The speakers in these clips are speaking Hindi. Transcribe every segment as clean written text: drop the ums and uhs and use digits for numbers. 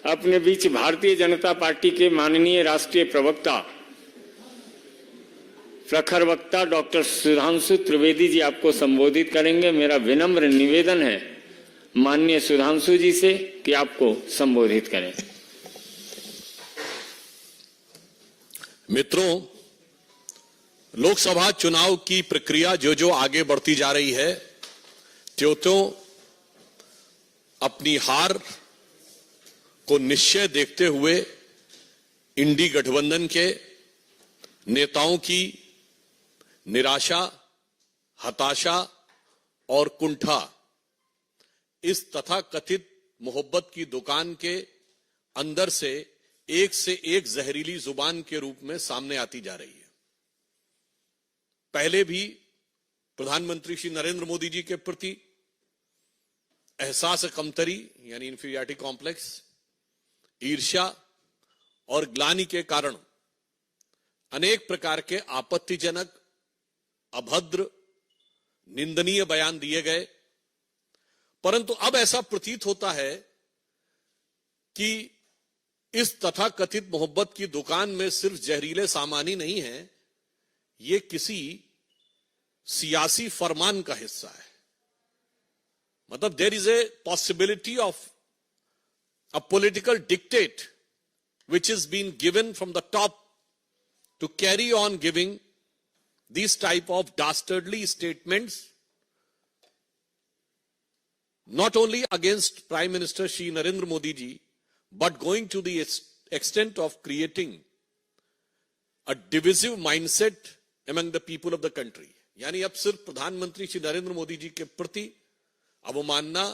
अपने बीच भारतीय जनता पार्टी के माननीय राष्ट्रीय प्रवक्ता प्रखर वक्ता डॉक्टर सुधांशु त्रिवेदी जी आपको संबोधित करेंगे। मेरा विनम्र निवेदन है माननीय सुधांशु जी से कि आपको संबोधित करें। मित्रों, लोकसभा चुनाव की प्रक्रिया जो आगे बढ़ती जा रही है, त्यों अपनी हार को निश्चय देखते हुए इंडी गठबंधन के नेताओं की निराशा, हताशा और कुंठा इस तथाकथित मोहब्बत की दुकान के अंदर से एक जहरीली जुबान के रूप में सामने आती जा रही है। पहले भी प्रधानमंत्री श्री नरेंद्र मोदी जी के प्रति एहसास कमतरी यानी इंफीरियरिटी कॉम्प्लेक्स, ईर्ष्या और ग्लानि के कारण अनेक प्रकार के आपत्तिजनक, अभद्र, निंदनीय बयान दिए गए। परंतु अब ऐसा प्रतीत होता है कि इस तथाकथित मोहब्बत की दुकान में सिर्फ जहरीले सामान ही नहीं है, ये किसी सियासी फरमान का हिस्सा है। मतलब there is a possibility of a political dictate which is being given from the top to carry on giving these type of dastardly statements not only against Prime Minister Shri Narendra Modi ji but going to the extent of creating a divisive mindset among the people of the country। यानी अब सिर्फ प्रधानमंत्री श्री नरेंद्र मोदी जी के प्रति अवमानना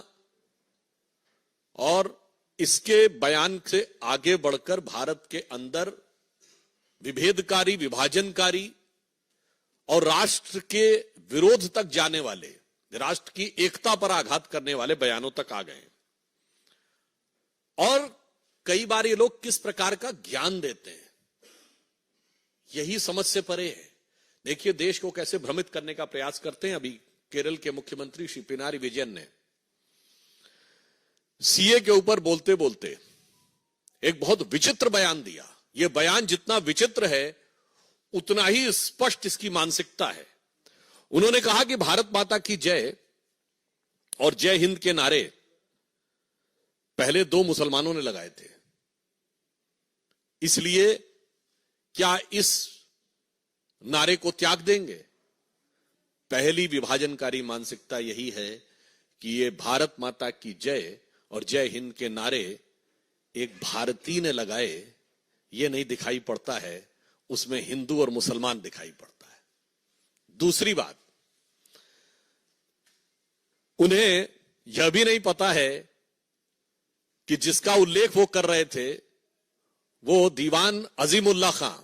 और इसके बयान से आगे बढ़कर भारत के अंदर विभेदकारी, विभाजनकारी और राष्ट्र के विरोध तक जाने वाले, राष्ट्र की एकता पर आघात करने वाले बयानों तक आ गए। और कई बार ये लोग किस प्रकार का ज्ञान देते हैं, यही समझ से परे है। देखिए देश को कैसे भ्रमित करने का प्रयास करते हैं। अभी केरल के मुख्यमंत्री श्री पिनारी विजयन ने सीए के ऊपर बोलते बोलते एक बहुत विचित्र बयान दिया। यह बयान जितना विचित्र है उतना ही स्पष्ट इसकी मानसिकता है। उन्होंने कहा कि भारत माता की जय और जय हिंद के नारे पहले 2 मुसलमानों ने लगाए थे, इसलिए क्या इस नारे को त्याग देंगे? पहली विभाजनकारी मानसिकता यही है कि ये भारत माता की जय और जय हिंद के नारे एक भारतीय ने लगाए, ये नहीं दिखाई पड़ता है, उसमें हिंदू और मुसलमान दिखाई पड़ता है। दूसरी बात, उन्हें यह भी नहीं पता है कि जिसका उल्लेख वो कर रहे थे वो दीवान अजीमुल्ला खां,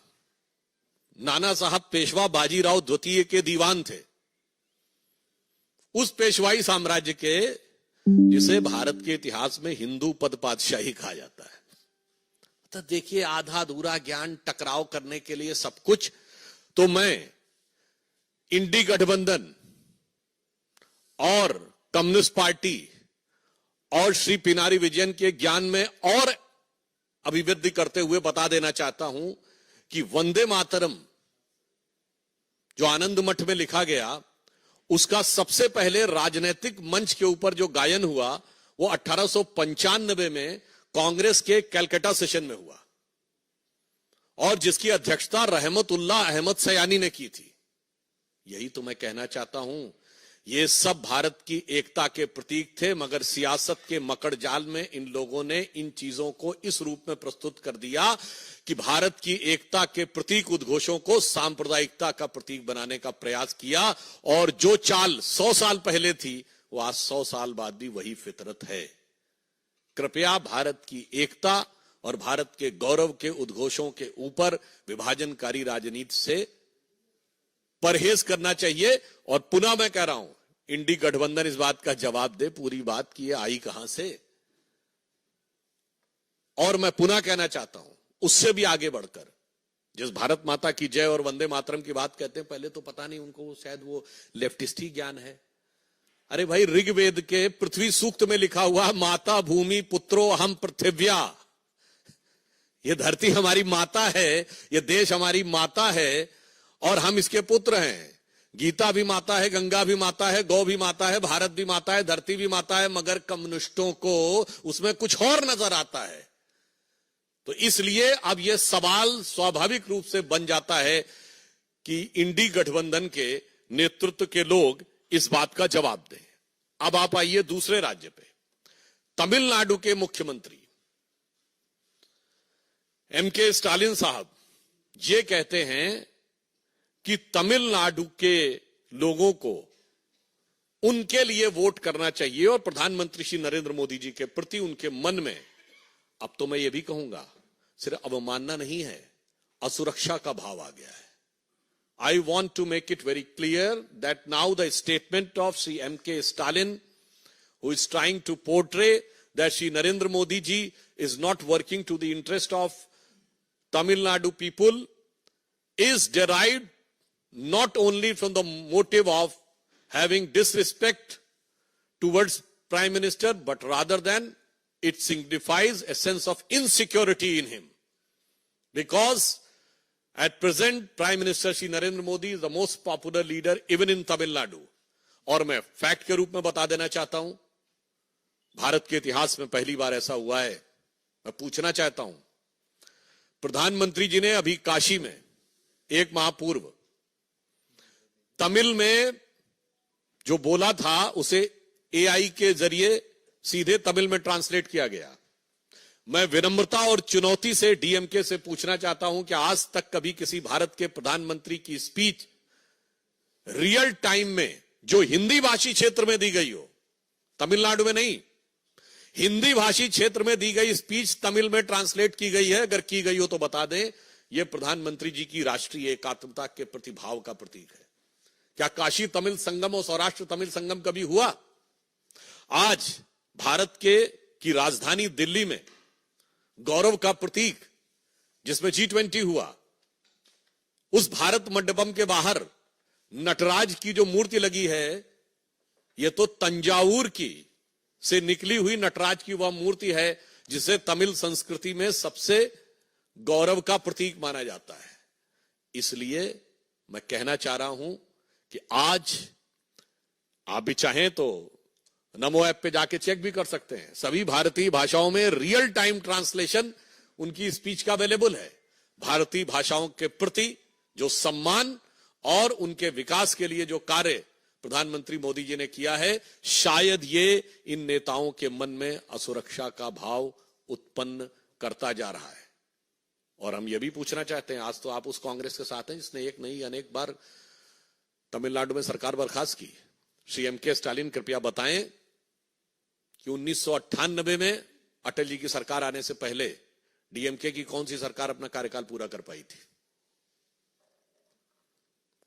नाना साहब पेशवा बाजीराव द्वितीय के दीवान थे, उस पेशवाई साम्राज्य के जिसे भारत के इतिहास में हिंदू पद पातशाही कहा जाता है। तो देखिए आधा अधूरा ज्ञान, टकराव करने के लिए सब कुछ। तो मैं इंडी गठबंधन और कम्युनिस्ट पार्टी और श्री पिनारी विजयन के ज्ञान में और अभिवृद्धि करते हुए बता देना चाहता हूं कि वंदे मातरम जो आनंद मठ में लिखा गया, उसका सबसे पहले राजनीतिक मंच के ऊपर जो गायन हुआ वो 1895 में कांग्रेस के कलकत्ता सेशन में हुआ और जिसकी अध्यक्षता रहमतुल्लाह अहमद सयानी ने की थी। यही तो मैं कहना चाहता हूं, ये सब भारत की एकता के प्रतीक थे, मगर सियासत के मकड़ जाल में इन लोगों ने इन चीजों को इस रूप में प्रस्तुत कर दिया कि भारत की एकता के प्रतीक उद्घोषों को सांप्रदायिकता का प्रतीक बनाने का प्रयास किया। और जो चाल 100 साल पहले थी वो आज 100 साल बाद भी वही फितरत है। कृपया भारत की एकता और भारत के गौरव के उद्घोषों के ऊपर विभाजनकारी राजनीति से परहेज करना चाहिए। और पुनः मैं कह रहा हूं, इंडी गठबंधन इस बात का जवाब दे पूरी बात की ये आई कहां से। और मैं पुनः कहना चाहता हूं, उससे भी आगे बढ़कर जिस भारत माता की जय और वंदे मातरम की बात कहते हैं, पहले तो पता नहीं उनको, शायद वो लेफ्टिस्ट ही ज्ञान है। अरे भाई, ऋग्वेद के पृथ्वी सूक्त में लिखा हुआ माता भूमि पुत्रो हम पृथिव्या, ये धरती हमारी माता है, ये देश हमारी माता है और हम इसके पुत्र हैं। गीता भी माता है, गंगा भी माता है, गौ भी माता है, भारत भी माता है, धरती भी माता है, मगर कम्युनिस्टों को उसमें कुछ और नजर आता है। तो इसलिए अब यह सवाल स्वाभाविक रूप से बन जाता है कि इंडी गठबंधन के नेतृत्व के लोग इस बात का जवाब दें। अब आप आइए दूसरे राज्य पे। तमिलनाडु के मुख्यमंत्री एमके स्टालिन साहब ये कहते हैं कि तमिलनाडु के लोगों को उनके लिए वोट करना चाहिए और प्रधानमंत्री श्री नरेंद्र मोदी जी के प्रति उनके मन में, अब तो मैं ये भी कहूंगा, सिर्फ अवमानना नहीं है, असुरक्षा का भाव आ गया है। I want to make it very clear that now the statement of Sri M.K. Stalin, who is trying to portray that Sri Narendra Modi ji is not working to the interest of Tamil Nadu people, is derived not only from the motive of having disrespect towards Prime Minister, but rather than it signifies a sense of insecurity in him. Because at present, Prime Minister Shri Narendra Modi is the most popular leader even in Tamil Nadu. और मैं फैक्ट के रूप में बता देना चाहता हूं, भारत के इतिहास में पहली बार ऐसा हुआ है। मैं पूछना चाहता हूं, प्रधानमंत्री जी ने अभी काशी में एक माह पूर्व तमिल में जो बोला था उसे एआई के जरिए सीधे तमिल में ट्रांसलेट किया गया। मैं विनम्रता और चुनौती से डीएमके से पूछना चाहता हूं कि आज तक कभी किसी भारत के प्रधानमंत्री की स्पीच रियल टाइम में जो हिंदी भाषी क्षेत्र में दी गई हो, तमिलनाडु में नहीं, हिंदी भाषी क्षेत्र में दी गई स्पीच तमिल में ट्रांसलेट की गई है? अगर की गई हो तो बता दें। यह प्रधानमंत्री जी की राष्ट्रीय एकात्मता के प्रतिभाव का प्रतीक है। क्या काशी तमिल संगम और सौराष्ट्र तमिल संगम कभी हुआ? आज भारत के की राजधानी दिल्ली में गौरव का प्रतीक जिसमें G20 हुआ, उस भारत मंडपम के बाहर नटराज की जो मूर्ति लगी है, यह तो तंजावुर की से निकली हुई नटराज की वह मूर्ति है जिसे तमिल संस्कृति में सबसे गौरव का प्रतीक माना जाता है। इसलिए मैं कहना चाह रहा हूं कि आज आप भी चाहें तो नमो ऐप पे जाके चेक भी कर सकते हैं, सभी भारतीय भाषाओं में रियल टाइम ट्रांसलेशन उनकी स्पीच का अवेलेबल है। भारतीय भाषाओं के प्रति जो सम्मान और उनके विकास के लिए जो कार्य प्रधानमंत्री मोदी जी ने किया है, शायद ये इन नेताओं के मन में असुरक्षा का भाव उत्पन्न करता जा रहा है। और हम ये भी पूछना चाहते हैं, आज तो आप उस कांग्रेस के साथ हैं जिसने एक नहीं अनेक बार तमिलनाडु में सरकार बर्खास्त की। श्री एमके स्टालिन कृपया बताएं कि 1998 में अटल जी की सरकार आने से पहले डीएमके की कौन सी सरकार अपना कार्यकाल पूरा कर पाई थी?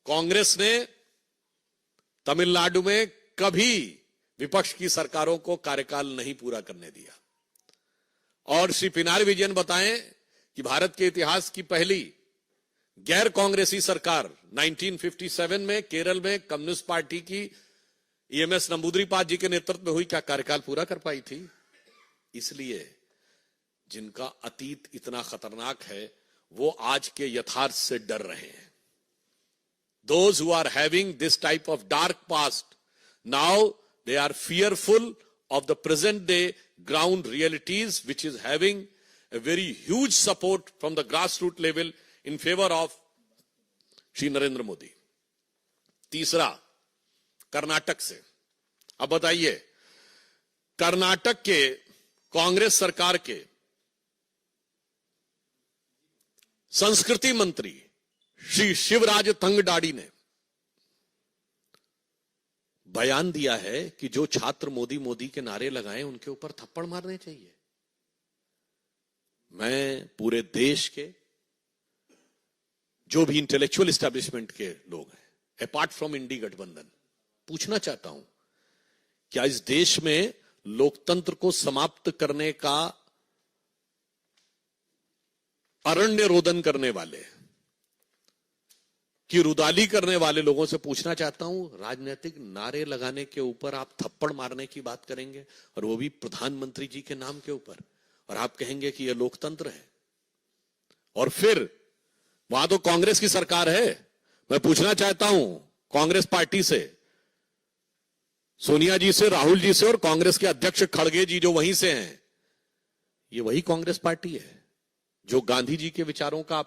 कांग्रेस ने तमिलनाडु में कभी विपक्ष की सरकारों को कार्यकाल नहीं पूरा करने दिया। और श्री पिनारी विजयन बताएं कि भारत के इतिहास की पहली गैर कांग्रेसी सरकार 1957 में केरल में कम्युनिस्ट पार्टी की ईएमएस नंबूदरीपाद जी के नेतृत्व में हुई, क्या कार्यकाल पूरा कर पाई थी? इसलिए जिनका अतीत इतना खतरनाक है वो आज के यथार्थ से डर रहे हैं। Those who are having this type of dark past, now they are fearful of the present day ground realities, which is having a very huge support from the grassroots level in favor of Shri Narendra Modi. तीसरा, कर्नाटक से। अब बताइए, कर्नाटक के कांग्रेस सरकार के संस्कृति मंत्री श्री शिवराज तंगडाडी ने बयान दिया है कि जो छात्र मोदी मोदी के नारे लगाएं उनके ऊपर थप्पड़ मारने चाहिए। मैं पूरे देश के जो भी इंटेलेक्चुअल एस्टेब्लिशमेंट के लोग हैं, अपार्ट फ्रॉम इंडी गठबंधन, पूछना चाहता हूं, क्या इस देश में लोकतंत्र को समाप्त करने का अरण्य रोदन करने वाले, की रुदाली करने वाले लोगों से पूछना चाहता हूं, राजनीतिक नारे लगाने के ऊपर आप थप्पड़ मारने की बात करेंगे, और वो भी प्रधानमंत्री जी के नाम के ऊपर, और आप कहेंगे कि यह लोकतंत्र है? और फिर वहां तो कांग्रेस की सरकार है। मैं पूछना चाहता हूं कांग्रेस पार्टी से, सोनिया जी से, राहुल जी से और कांग्रेस के अध्यक्ष खड़गे जी जो वहीं से हैं, ये वही कांग्रेस पार्टी है जो गांधी जी के विचारों का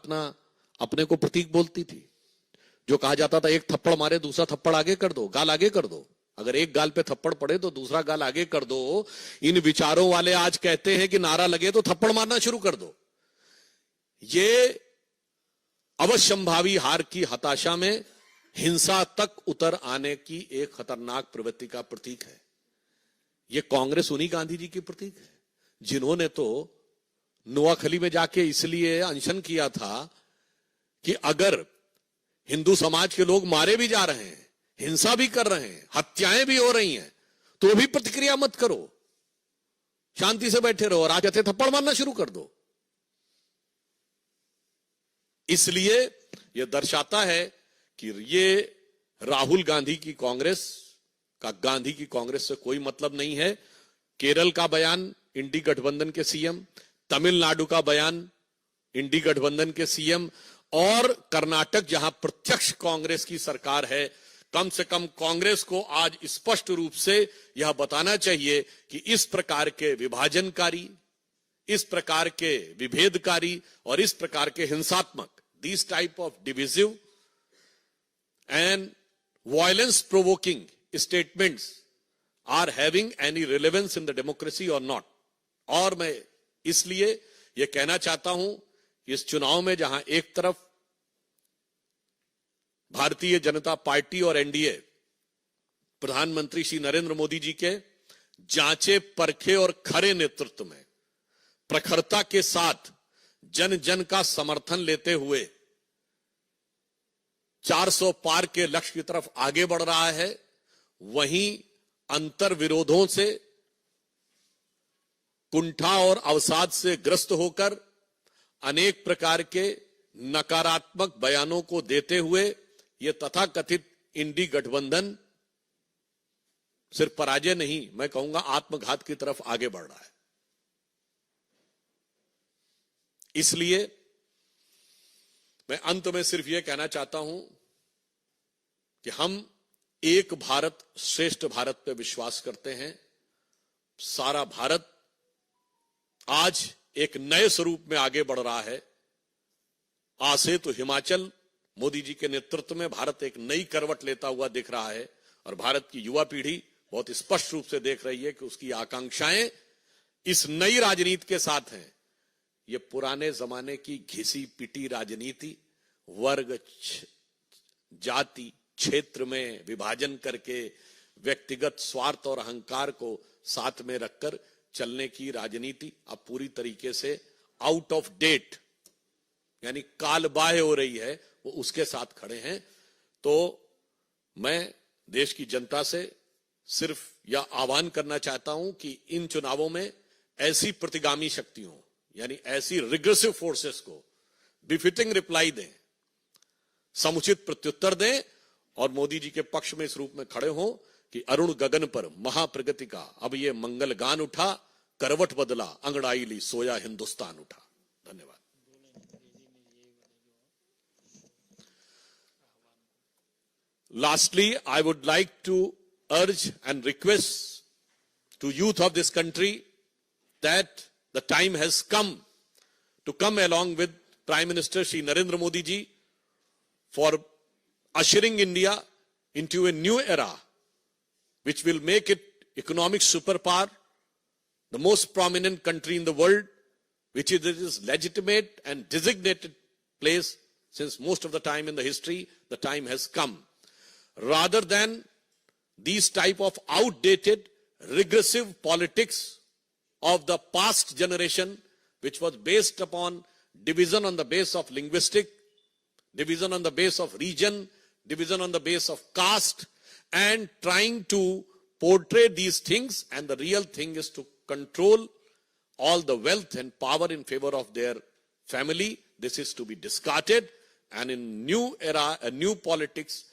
अपने को प्रतीक बोलती थी। जो कहा जाता था एक थप्पड़ मारे दूसरा थप्पड़ आगे कर दो, गाल आगे कर दो, अगर एक गाल पे थप्पड़ पड़े तो दूसरा गाल आगे कर दो। इन विचारों वाले आज कहते हैं कि नारा लगे तो थप्पड़ मारना शुरू कर दो। ये अवश्यंभावी हार की हताशा में हिंसा तक उतर आने की एक खतरनाक प्रवृत्ति का प्रतीक है। ये कांग्रेस उन्हीं गांधी जी की प्रतीक है जिन्होंने तो नोआखली में जाके इसलिए अनशन किया था कि अगर हिंदू समाज के लोग मारे भी जा रहे हैं, हिंसा भी कर रहे हैं, हत्याएं भी हो रही हैं, तो भी प्रतिक्रिया मत करो, शांति से बैठे रहो और आज ऐसे थप्पड़ मारना शुरू कर दो। इसलिए यह दर्शाता है कि ये राहुल गांधी की कांग्रेस का गांधी की कांग्रेस से कोई मतलब नहीं है। केरल का बयान इंडी गठबंधन के सीएम, तमिलनाडु का बयान इंडी गठबंधन के सीएम और कर्नाटक जहां प्रत्यक्ष कांग्रेस की सरकार है, कम से कम कांग्रेस को आज स्पष्ट रूप से यह बताना चाहिए कि इस प्रकार के विभाजनकारी, इस प्रकार के विभेदकारी और इस प्रकार के हिंसात्मक, this type of divisive and violence provoking statements are having any relevance in the democracy और नॉट। और मैं इसलिए यह कहना चाहता हूं कि इस चुनाव में जहां एक तरफ भारतीय जनता पार्टी और एनडीए प्रधानमंत्री श्री नरेंद्र मोदी जी के जांचे परखे और खरे नेतृत्व में प्रखरता के साथ जन जन का समर्थन लेते हुए 400 पार के लक्ष्य की तरफ आगे बढ़ रहा है, वहीं अंतर विरोधों से, कुंठा और अवसाद से ग्रस्त होकर अनेक प्रकार के नकारात्मक बयानों को देते हुए यह तथाकथित इंडी गठबंधन सिर्फ पराजय नहीं, मैं कहूंगा आत्मघात की तरफ आगे बढ़ रहा है। इसलिए मैं अंत में सिर्फ यह कहना चाहता हूं कि हम एक भारत श्रेष्ठ भारत पर विश्वास करते हैं। सारा भारत आज एक नए स्वरूप में आगे बढ़ रहा है। आज से तो हिमाचल मोदी जी के नेतृत्व में भारत एक नई करवट लेता हुआ दिख रहा है और भारत की युवा पीढ़ी बहुत स्पष्ट रूप से देख रही है कि उसकी आकांक्षाएं इस नई राजनीति के साथ हैं। ये पुराने जमाने की घिसी पिटी राजनीति, वर्ग, जाति, क्षेत्र में विभाजन करके व्यक्तिगत स्वार्थ और अहंकार को साथ में रखकर चलने की राजनीति अब पूरी तरीके से आउट ऑफ डेट यानी कालबाह्य हो रही है, वो उसके साथ खड़े हैं। तो मैं देश की जनता से सिर्फ यह आह्वान करना चाहता हूं कि इन चुनावों में ऐसी प्रतिगामी शक्तियों यानी ऐसी रिग्रेसिव फोर्सेस को बिफिटिंग रिप्लाई दें, समुचित प्रत्युत्तर दें और मोदी जी के पक्ष में इस रूप में खड़े हों कि अरुण गगन पर महाप्रगति का अब ये मंगल गान उठा, करवट बदला अंगड़ाई ली सोया हिंदुस्तान उठा। धन्यवाद। Lastly, I would like to urge and request to youth of this country that the time has come to come along with Prime Minister Shri Narendra Modi ji for ushering India into a new era which will make it economic superpower, the most prominent country in the world, which is its legitimate and designated place since most of the time in the history. The time has come. Rather than these type of outdated, regressive politics of the past generation, which was based upon division on the base of linguistic, division on the base of region, division on the base of caste, and trying to portray these things, and the real thing is to control all the wealth and power in favor of their family. This is to be discarded, and in new era, a new politics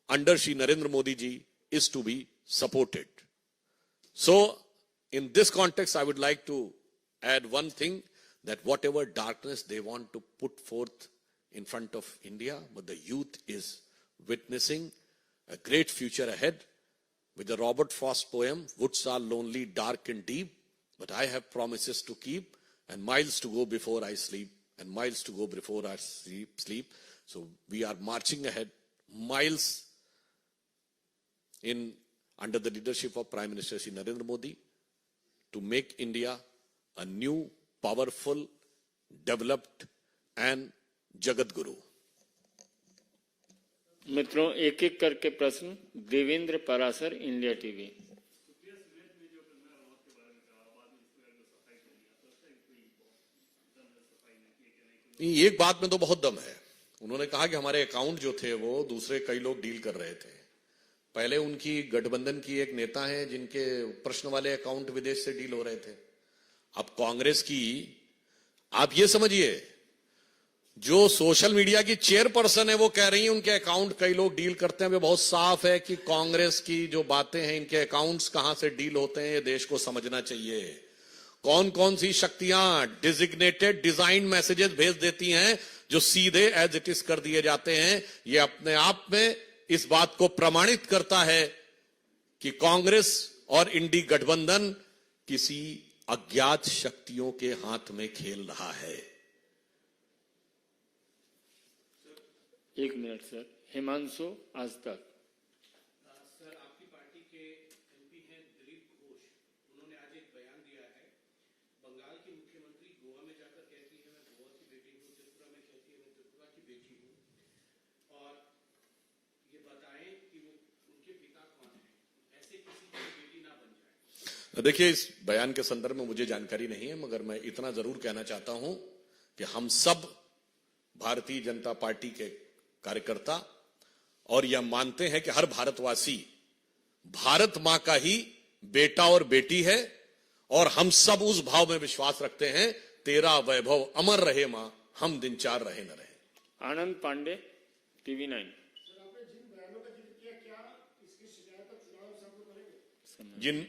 under Shri Narendra Modi ji is to be supported. So, in this context, I would like to add one thing, that whatever darkness they want to put forth in front of India, but the youth is witnessing a great future ahead. With the Robert Frost poem, woods are lonely, dark and deep, but I have promises to keep and miles to go before I sleep, and miles to go before I sleep. So we are marching ahead, miles under the leadership of Prime Minister Shri Narendra Modi, to make India a new, powerful, developed and Jagat Guru. मित्रों, एक एक करके प्रश्न। Devendra Parashar, India TV. एक बात में तो बहुत दम है। उन्होंने कहा कि हमारे अकाउंट जो थे वो दूसरे कई लोग डील कर रहे थे। पहले उनकी गठबंधन की एक नेता है जिनके प्रश्न वाले अकाउंट विदेश से डील हो रहे थे। अब कांग्रेस की, आप ये समझिए, जो सोशल मीडिया की चेयरपर्सन है वो कह रही है उनके अकाउंट कई लोग डील करते हैं। वे बहुत साफ है कि कांग्रेस की जो बातें हैं, इनके अकाउंट्स कहां से डील होते हैं, ये देश को समझना चाहिए। कौन कौन सी शक्तियां डिजिग्नेटेड डिजाइन मैसेजेस भेज देती हैं जो सीधे एज इट इज कर दिए जाते हैं, ये अपने आप में इस बात को प्रमाणित करता है कि कांग्रेस और इंडी गठबंधन किसी अज्ञात शक्तियों के हाथ में खेल रहा है। एक मिनट सर। हिमांशु, आज तक। सर, आपकी पार्टी के एमपी हैं दिलीप घोष, उन्होंने आज एक बयान दिया है। बंगाल की मुख्यमंत्री गोवा में जाकर कहती है मैं गोवा की बेटी हूँ, त्रिपुरा में कहती है मैं त्रिपुरा की बेटी हूँ, और ये बताएं कि वो उनके पिता कौन है, ऐसे किसी की बेटी ना बन जाए। देखिए, इस बयान के संदर्भ में मुझे जानकारी नहीं है, मगर मैं इतना जरूर कहना चाहता हूं कि हम सब भारतीय जनता पार्टी के कार्यकर्ता और यह मानते हैं कि हर भारतवासी भारत मां का ही बेटा और बेटी है, और हम सब उस भाव में विश्वास रखते हैं, तेरा वैभव अमर रहे मां, हम दिन चार रहे न रहे। आनंद पांडे, टीवी 9। सर, आपने जिन बयानों का जिक्र किया, क्या इसकी शिकायत पर चुनाव संपन्न करेंगे? जिन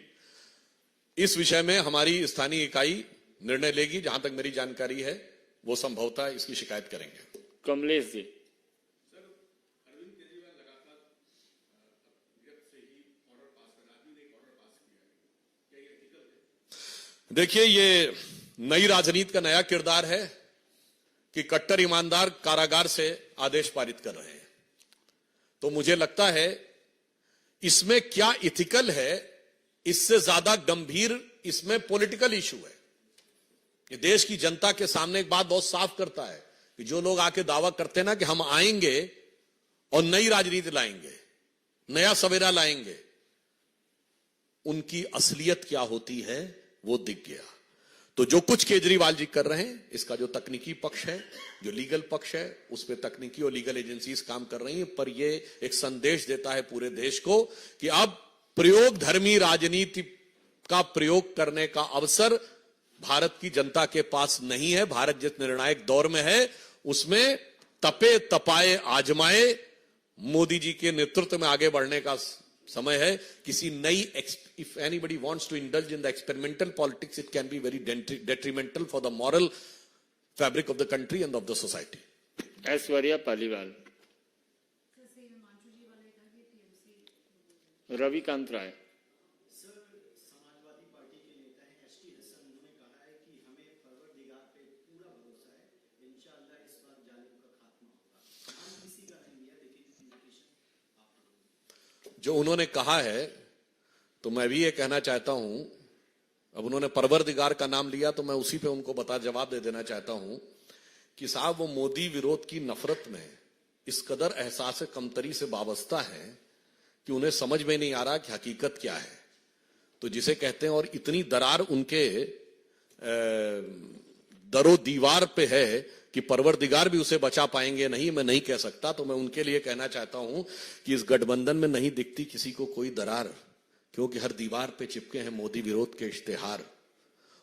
इस विषय में हमारी स्थानीय इकाई निर्णय लेगी, जहां तक मेरी जानकारी है वो संभवतः इसकी शिकायत करेंगे। कमलेश जी। देखिए, ये नई राजनीति का नया किरदार है कि कट्टर ईमानदार कारागार से आदेश पारित कर रहे हैं। तो मुझे लगता है इसमें क्या इथिकल है, इससे ज्यादा गंभीर इसमें पॉलिटिकल इशू है। ये देश की जनता के सामने एक बात बहुत साफ करता है कि जो लोग आके दावा करते हैं ना कि हम आएंगे और नई राजनीति लाएंगे, नया सवेरा लाएंगे, उनकी असलियत क्या होती है वो दिख गया। तो जो कुछ केजरीवाल जी कर रहे हैं, इसका जो तकनीकी पक्ष है, जो लीगल पक्ष है, उस पर तकनीकी और लीगल एजेंसीज काम कर रही हैं, पर यह एक संदेश देता है पूरे देश को कि अब प्रयोग धर्मी राजनीति का प्रयोग करने का अवसर भारत की जनता के पास नहीं है। भारत जिस निर्णायक दौर में है उसमें तपे तपाए आजमाए मोदी जी के नेतृत्व में आगे बढ़ने का समय है। किसी नई, if anybody wants to indulge in the experimental politics, it can be very detrimental for the moral fabric of the country and of the society. Aishwarya Paliwal. Ravikant Rai. Sir, Samajwadi Party के नेता हैं एसटी हसन, उन्होंने कहा है कि हमें परवरदिगार पे पूरा भरोसा है, इंशाअल्लाह इस बार जालिम का खात्मा होगा। हम किसी का नहीं लिया, लेकिन कम्युनिकेशन आप जो उन्होंने कहा है, तो मैं भी ये कहना चाहता हूं, अब उन्होंने परवरदिगार का नाम लिया तो मैं उसी पे उनको जवाब दे देना चाहता हूं कि साहब वो मोदी विरोध की नफरत में इस कदर एहसास कमतरी से वाबस्ता है कि उन्हें समझ में नहीं आ रहा कि हकीकत क्या है। तो जिसे कहते हैं, और इतनी दरार उनके दरो दीवार पे है कि परवरदिगार भी उसे बचा पाएंगे नहीं, मैं नहीं कह सकता। तो मैं उनके लिए कहना चाहता हूं कि इस गठबंधन में नहीं दिखती किसी को कोई दरार, क्योंकि हर दीवार पे चिपके हैं मोदी विरोध के इश्तेहार,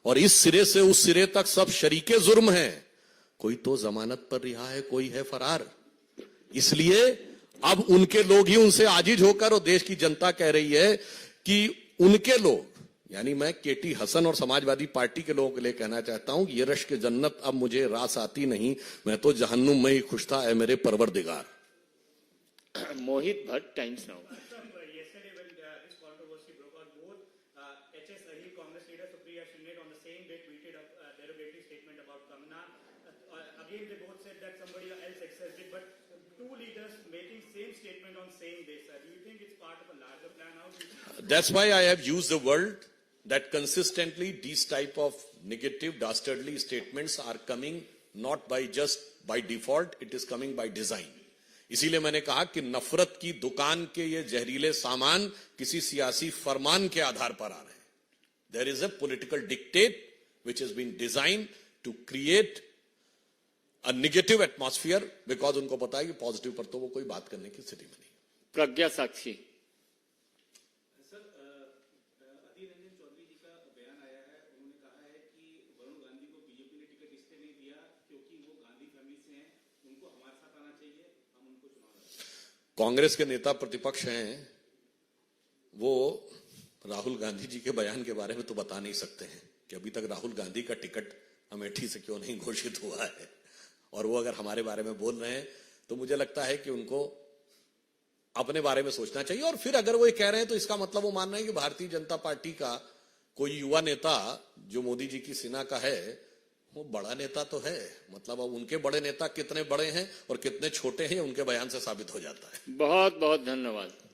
और इस सिरे से उस सिरे तक सब शरीके जुर्म हैं। कोई तो जमानत पर रिहा है, कोई है फरार। इसलिए अब उनके लोग ही उनसे आजिज होकर, और देश की जनता कह रही है कि उनके लोग यानी मैं केटी हसन और समाजवादी पार्टी के लोगों के लिए कहना चाहता हूं कि ये रश्क जन्नत अब मुझे रास आती नहीं, मैं तो जहन्नुम में ही खुश था, ऐ मेरे परवरदिगार। Mohit Bhatt, Times Now. Yesterday, when this controversy broke out, both HS Ahir Congress leader Supriya Shinde on the same day tweeted a derogatory statement about Kamna. Again, they both said that somebody else accessed it, but two leaders making same statement on same day. Sir, do you think it's part of a larger plan? How do you think? That's why I have used the word that consistently these type of negative, dastardly statements are coming not by just by default, it is coming by design. इसीलिए मैंने कहा कि नफरत की दुकान के ये जहरीले सामान किसी सियासी फरमान के आधार पर आ रहे हैं. There is a political dictate which has been designed to create a negative atmosphere because उनको पता है कि पॉजिटिव पर तो वो कोई बात करने की स्थिति में नहीं. प्रज्ञा साक्षी। सर, अधीर रंजन चौधरी जी का बयान आया है, उन्होंने कहा है कि वरुण गांधी को बीजेपी ने टिकट इसलिए नहीं दिया क्योंकि वो गांधी फैमिली से हैं, उनको हमारे साथ आना चाहिए, हम उनको चुनाव लड़ेंगे। कांग्रेस के नेता प्रतिपक्ष हैं, वो राहुल गांधी जी के बयान के बारे में तो बता नहीं सकते हैं कि अभी तक राहुल गांधी का टिकट अमेठी से क्यों नहीं घोषित हुआ है, और वो अगर हमारे बारे में बोल रहे हैं तो मुझे लगता है कि उनको अपने बारे में सोचना चाहिए. और फिर अगर वो ये कह रहे हैं तो इसका मतलब वो मान रहे हैं कि भारतीय जनता पार्टी का कोई युवा नेता जो मोदी जी की सेना का है वो बड़ा नेता तो है. मतलब अब उनके बड़े नेता कितने बड़े हैं और कितने छोटे हैं उनके बयान से साबित हो जाता है. बहुत बहुत धन्यवाद।